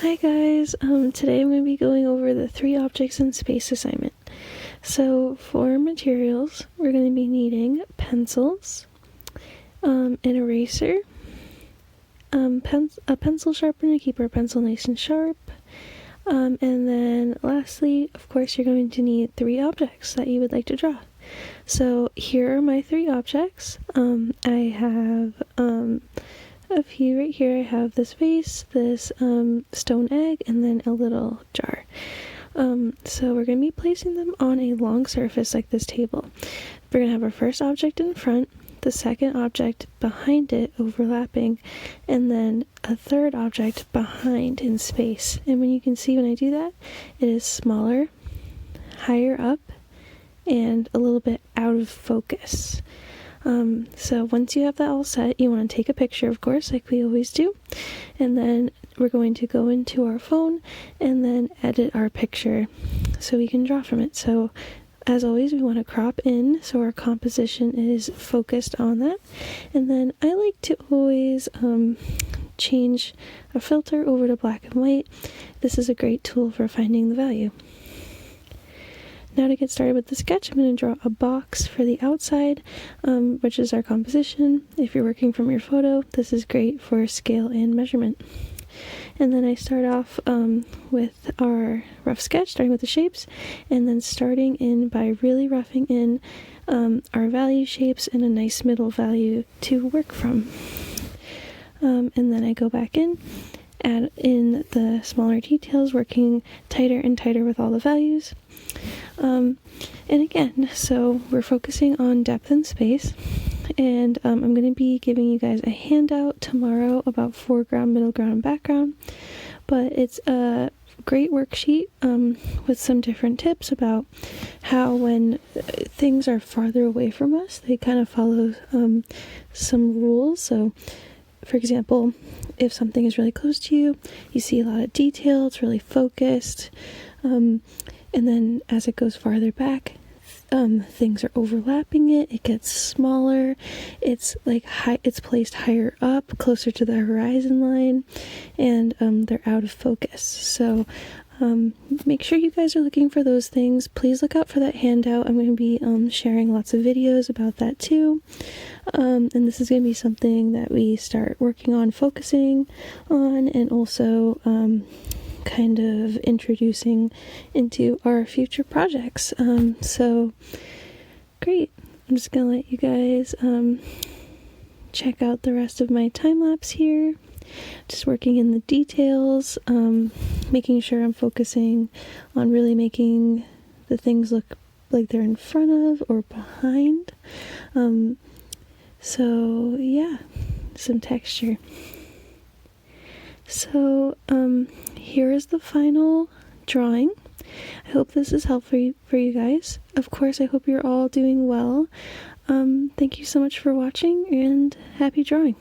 Hi guys, today I'm going to be going over the 3 objects in space assignment. So for materials, we're going to be needing pencils, an eraser, a pencil sharpener to keep our pencil nice and sharp, and then lastly, of course, you're going to need 3 objects that you would like to draw. So here are my 3 objects. I have a few right here. I have this vase, this stone egg, and then a little jar. So we're going to be placing them on a long surface like this table. We're going to have our first object in front, the second object behind it overlapping, and then a third object behind in space. And when you can see when I do that, it is smaller, higher up, and a little bit out of focus. So once you have that all set, you want to take a picture, of course, like we always do, and then we're going to go into our phone and then edit our picture so we can draw from it. So as always, we want to crop in so our composition is focused on that. And then I like to always change a filter over to black and white. This is a great tool for finding the value. Now to get started with the sketch, I'm going to draw a box for the outside, which is our composition. If you're working from your photo, this is great for scale and measurement. And then I start off with our rough sketch, starting with the shapes, and then starting in by really roughing in our value shapes and a nice middle value to work from. And then I go back in, add in the smaller details, working tighter and tighter with all the values. And again, so we're focusing on depth and space, and I'm going to be giving you guys a handout tomorrow about foreground, middle ground, and background, but it's a great worksheet with some different tips about how when things are farther away from us, they kind of follow some rules. So for example, if something is really close to you, you see a lot of detail, it's really focused, and then as it goes farther back, things are overlapping it, it gets smaller, it's like it's placed higher up, closer to the horizon line, and they're out of focus. So make sure you guys are looking for those things. Please look out for that handout. I'm going to be sharing lots of videos about that too. And this is going to be something that we start working on focusing on, and also kind of introducing into our future projects. So great. I'm just going to let you guys check out the rest of my time lapse here. Just working in the details, making sure I'm focusing on really making the things look like they're in front of or behind. So yeah, some texture. So here is the final drawing. I hope this is helpful for you guys. Of course, I hope you're all doing well. Thank you so much for watching, and happy drawing.